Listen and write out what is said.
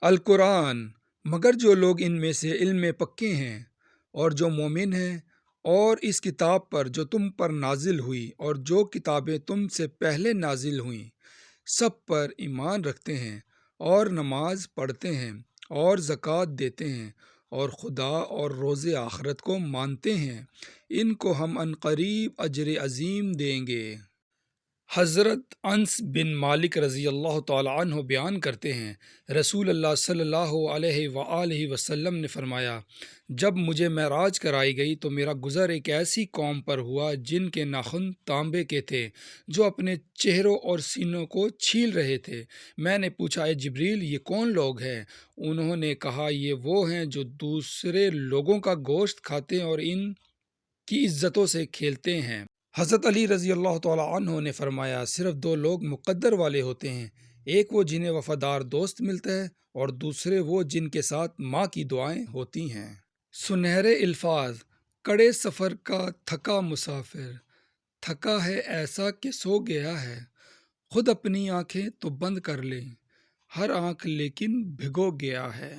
القرآن، مگر جو لوگ ان میں سے علم میں پکے ہیں اور جو مومن ہیں، اور اس کتاب پر جو تم پر نازل ہوئی اور جو کتابیں تم سے پہلے نازل ہوئیں، سب پر ایمان رکھتے ہیں اور نماز پڑھتے ہیں اور زکوٰۃ دیتے ہیں اور خدا اور روز آخرت کو مانتے ہیں، ان کو ہم عنقریب اجر عظیم دیں گے۔ حضرت انس بن مالک رضی اللہ تعالی عنہ بیان کرتے ہیں، رسول اللہ صلی اللہ علیہ وآلہ وسلم نے فرمایا، جب مجھے معراج کرائی گئی تو میرا گزر ایک ایسی قوم پر ہوا جن کے ناخن تانبے کے تھے، جو اپنے چہروں اور سینوں کو چھیل رہے تھے۔ میں نے پوچھا، اے جبریل، یہ کون لوگ ہیں؟ انہوں نے کہا، یہ وہ ہیں جو دوسرے لوگوں کا گوشت کھاتے اور ان کی عزتوں سے کھیلتے ہیں۔ حضرت علی رضی اللہ تعالی عنہ نے فرمایا، صرف دو لوگ مقدر والے ہوتے ہیں، ایک وہ جنہیں وفادار دوست ملتا ہے اور دوسرے وہ جن کے ساتھ ماں کی دعائیں ہوتی ہیں۔ سنہرے الفاظ، کڑے سفر کا تھکا مسافر، تھکا ہے ایسا کہ سو گیا ہے، خود اپنی آنکھیں تو بند کر لے، ہر آنکھ لیکن بھگو گیا ہے۔